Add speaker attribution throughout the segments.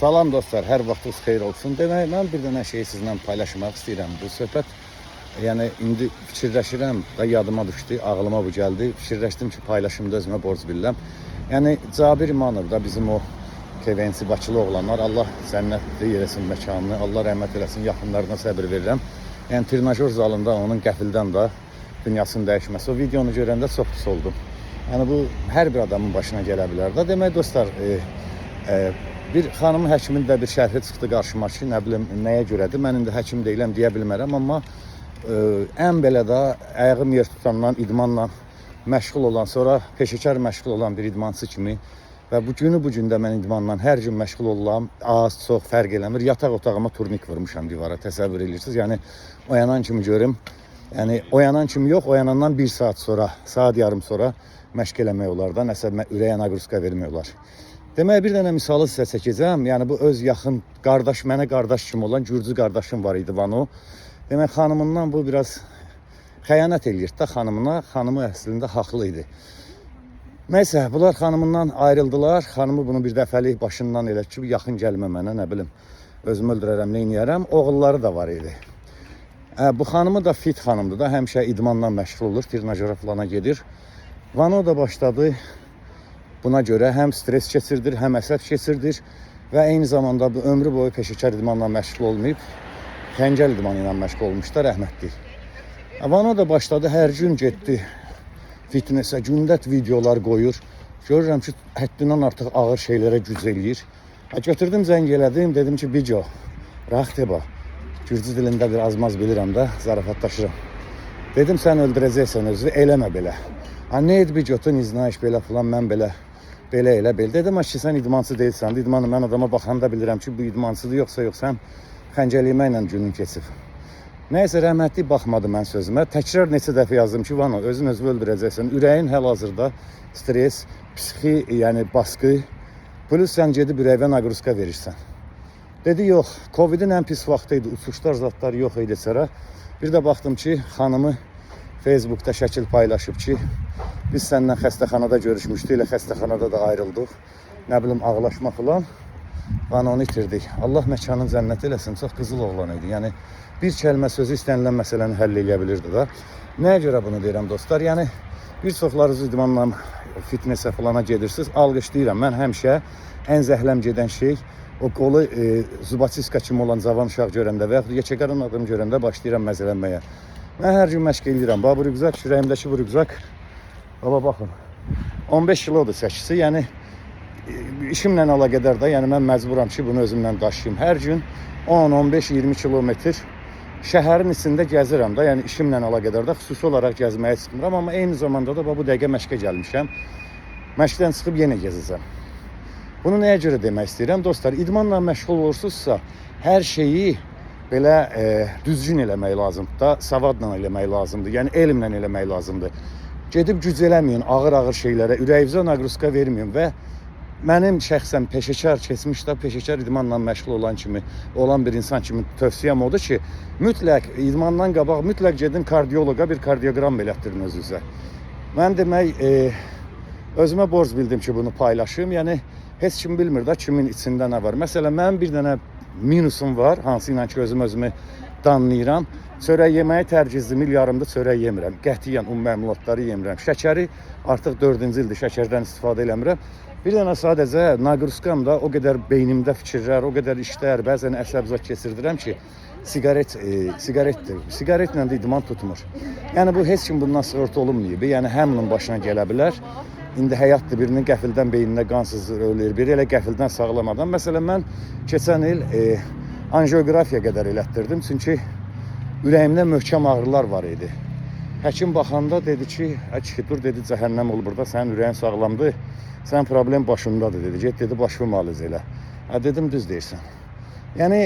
Speaker 1: Salam dostlar, hər vaxtınız xeyir olsun. Demək, mən bir dənə şey sizinlə paylaşmaq istəyirəm. Bu söhbət, yəni indi fikirləşirəm və yadıma düşdü, ağlıma bu gəldi. Fikirləşdim ki, paylaşımda özümə borc bilirəm. Yəni Cabir İmanov da bizim o KVNC Bakılı oğlanlar, Allah cənnətli eləsin məkanını, Allah rəhmət eləsin, yaxınlarına səbir verirəm. Yəni trenajör zalında onun qəfildən də dünyasının dəyişməsi. O videonu görəndə çox pis oldum. Yəni bu hər bir adamın başına gələ bilər də. Demək dostlar, bir xanımın həkimin də bir şərhi çıxdı qarşıma ki, nə bilim nəyə görədir. Mən indi həkim deyiləm deyə bilmərəm, amma ən belə də ayağım yer tutandan, idmanla məşğul olan, sonra peşəkar məşğul olan bir idmançı kimi və bu günü bu gündə mən idmanla hər gün məşğul olam, az, çox fərq eləmir. Yataq otağıma turnik vurmuşam divara, təsəvvür edirsiniz. Yəni oyanan kimi görüm. Yəni oyanan kimi yox, oyanandan bir saat sonra, saat yarım sonra məşq eləmək olar da, nəsə ürəyə naqruska vermək olar. Demək, bir dənə misalı sizə çəkəcəm. Yəni bu öz yaxın qardaş, mənə qardaş kimi olan Gürcü qardaşım var idi Vano. Demək, xanımından bu biraz xəyanət eləyir də xanımına. Xanımı əslində haqlı idi. Nəysə, bunlar xanımından ayrıldılar. Xanımı bunu bir dəfəlik başından elə ki, yaxın gəlmə mənə, nə bilim, özümü öldürərəm, neyniyərəm. Oğulları da var idi. Bu xanımı da fit xanımdır da, həmişə idmanla məşğul olur, trenajora falana gedir. Vano da başladı. Buna görə həm stres keçirdir, həm əsəb keçirdir və eyni zamanda bu ömrü boyu peşəkar idmanla məşğul olmayıb, xəncəl idmanı ilə məşğul olmuşlar, rəhmətli. Vano da başladı, hər gün getdi fitnessə, gündət videolar qoyur. Görürəm ki, həddindən artıq ağır şeylərə güc eləyir. Götürdüm, zəng elədim, dedim ki, Bico, raxteba, Gürcü dilində bir azmaz bilirəm də, zarafatlaşıram. Dedim, sən öldürəcəksən özünü, eləmə belə. Nə ed Bicotun iznayış belə falan, mən belə elə. Dedim ki, sən idmansız deyilsən. İdmanı mən adama baxanda bilirəm ki, bu idmansızdır, yoxsa sən xəncəliyimə ilə günün keçib. Nəysə, rəhmətli baxmadı mən sözümə. Təkrar neçə dəfə yazdım ki, Vano, özünü öldürəcəksən. Ürəyin həl-hazırda stres, psixi, yəni baskı, plus sən gedib ürəkvə naqruska verirsən. Dedi, yox, Covid'in ən pis vaxtı idi, uçuşlar, zatlar yox idi sonra. Bir də baxdım ki, xanımı Facebook'da şəkil paylaşıb ki, biz səndən xəstəxanada görüşmüşdük, elə xəstəxanada da ayrıldıq. Nə bilim, ağlaşma falan. Vanonu itirdik. Allah məkanın cənnət eləsin, çox qızıl oğlan idi. Yəni, bir kəlmə sözü istənilən məsələni həll edə bilirdi da. Nəyə görə bunu deyirəm dostlar? Yəni, bir çoxlarınız idmanla fitnessə falana gedirsiniz. Alqışlayıram. Mən həmişə ən zəhləm gedən şey, o qolu Zubatiska kimi olan cavan uşaq görəndə və yaxud Yekəqarın adını görəndə başlayıram məzələnməyə. Mən hər gün məşq edirəm. Bu rüqzak, ürəyimdəki bu rüqzak. Baba, baxın. 15 kilodur çəkisi. Yəni, işimlə əlaqədar da, yəni mən məcburam ki, bunu özümlə daşıyım. Hər gün 10, 15, 20 kilometr şəhərin içində gəzirəm da. Yəni, işimlə əlaqədar da xüsusi olaraq gəzməyə çıxmıram. Amma eyni zamanda da bu dəqiqə məşqə gəlmişəm. Məşqdən çıxıb yenə gəzəcəm. Bunu nəyə görə demək istəyirəm? Dostlar, idmanla məşğul olursunuzsa, hər şeyi belə düzgün eləmək lazımdır da, savadla eləmək lazımdır, yəni elmlə eləmək lazımdır. Gedib güc eləməyin ağır-ağır şeylərə, ürəyinizə naqruska verməyin və mənim şəxsən peşəkar, keçmişdə peşəkar idmanla məşğul olan bir insan kimi tövsiyəm odur ki, mütləq idmandan qabaq, mütləq gedin kardioloqa bir kardioqram belətdirin özünüzə. Mən demək, özümə borc bildim ki, bunu paylaşım, yəni heç kim bilmir da kimin içində nə var. Məsələn, mənim bir dənə minusum var, hansı ilə ki, özümü danlayıram. Çörək yeməyi tərcizdim, il yarımda çörək yemirəm. Qətiyyən məmulatları yemirəm. Şəkəri artıq 4-cü ildir şəkərdən istifadə eləmirəm. Bir dənə sadəcə naqruskam da o qədər beynimdə fikirlər, o qədər işlər, bəzən əsəbzat keçirdirəm ki, sigaretdir. Sigaretlə də idman tutmur. Yəni bu heç kim bundan sığorta olunmayıb. Yəni həminin başına gələ bilər. İndi həyatdır, birinin qəfildən beynində qansızlıq ölür, biri elə qəfildən sağlamadan. Məsələn, mən keçən il anjiografiya qədər elətdirdim, çünki ürəyimdə möhkəm ağrılar var idi. Həkim baxanda dedi ki, dur dedi, cəhənnəm ol burada, sənin ürəyin sağlamdır, sənin problem başındadır dedi. Get dedi, başımı müalicə elə. Dedim, düz deyirsən. Yəni,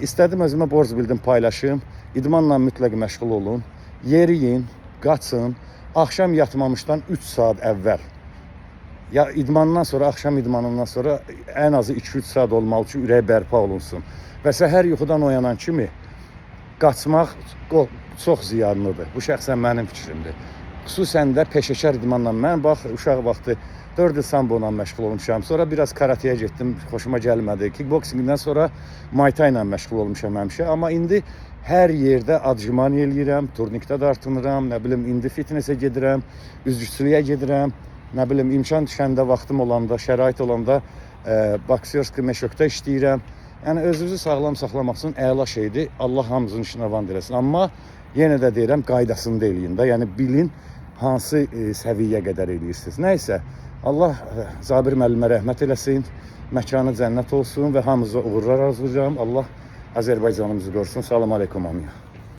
Speaker 1: istədim özümə borc bildim, paylaşım, idmanla mütləq məşğul olun, yeriyin, qaçın, axşam yatmamışdan 3 saat əvvəl. Ya idmandan sonra, axşam idmanından sonra ən azı 2-3 saat olmalı ki, ürək bərpa olunsun. Və səhər yuxudan oyanan kimi qaçmaq çox ziyanlıdır. Bu şəxsən mənim fikrimdir. Xüsusən də peşəkar idmanla. Mən uşaq vaxtı 4 il sambo ilə məşğul olmuşam. Sonra biraz karateyə getdim, xoşuma gəlmədi. Kickboxingdən sonra Muay Thai ilə məşğul olmuşam həmişə. Amma indi hər yerdə adjman eləyirəm, turnikdə dartınıram, nə bilim indi fitnessə gedirəm, üzgüçülüyə gedirəm, nə bilim imkan düşəndə, vaxtım olanda, şərait olanda boksyorski meşokda işləyirəm. Yəni özünüzü sağlam saxlamaq üçün əla şeydir. Allah hamımızın işinə van eləsin. Amma yenə də deyirəm, qaydasını da eləyin də. Yəni bilin hansı səviyyə qədər eləyirsiniz. Nəysə, Allah Zabir müəllimə rəhmət eləsin, məkanı cənnət olsun və hamınıza uğurlar arzulayıram. Allah Azərbaycanımızı qorusun. Salam aleykum hamıya.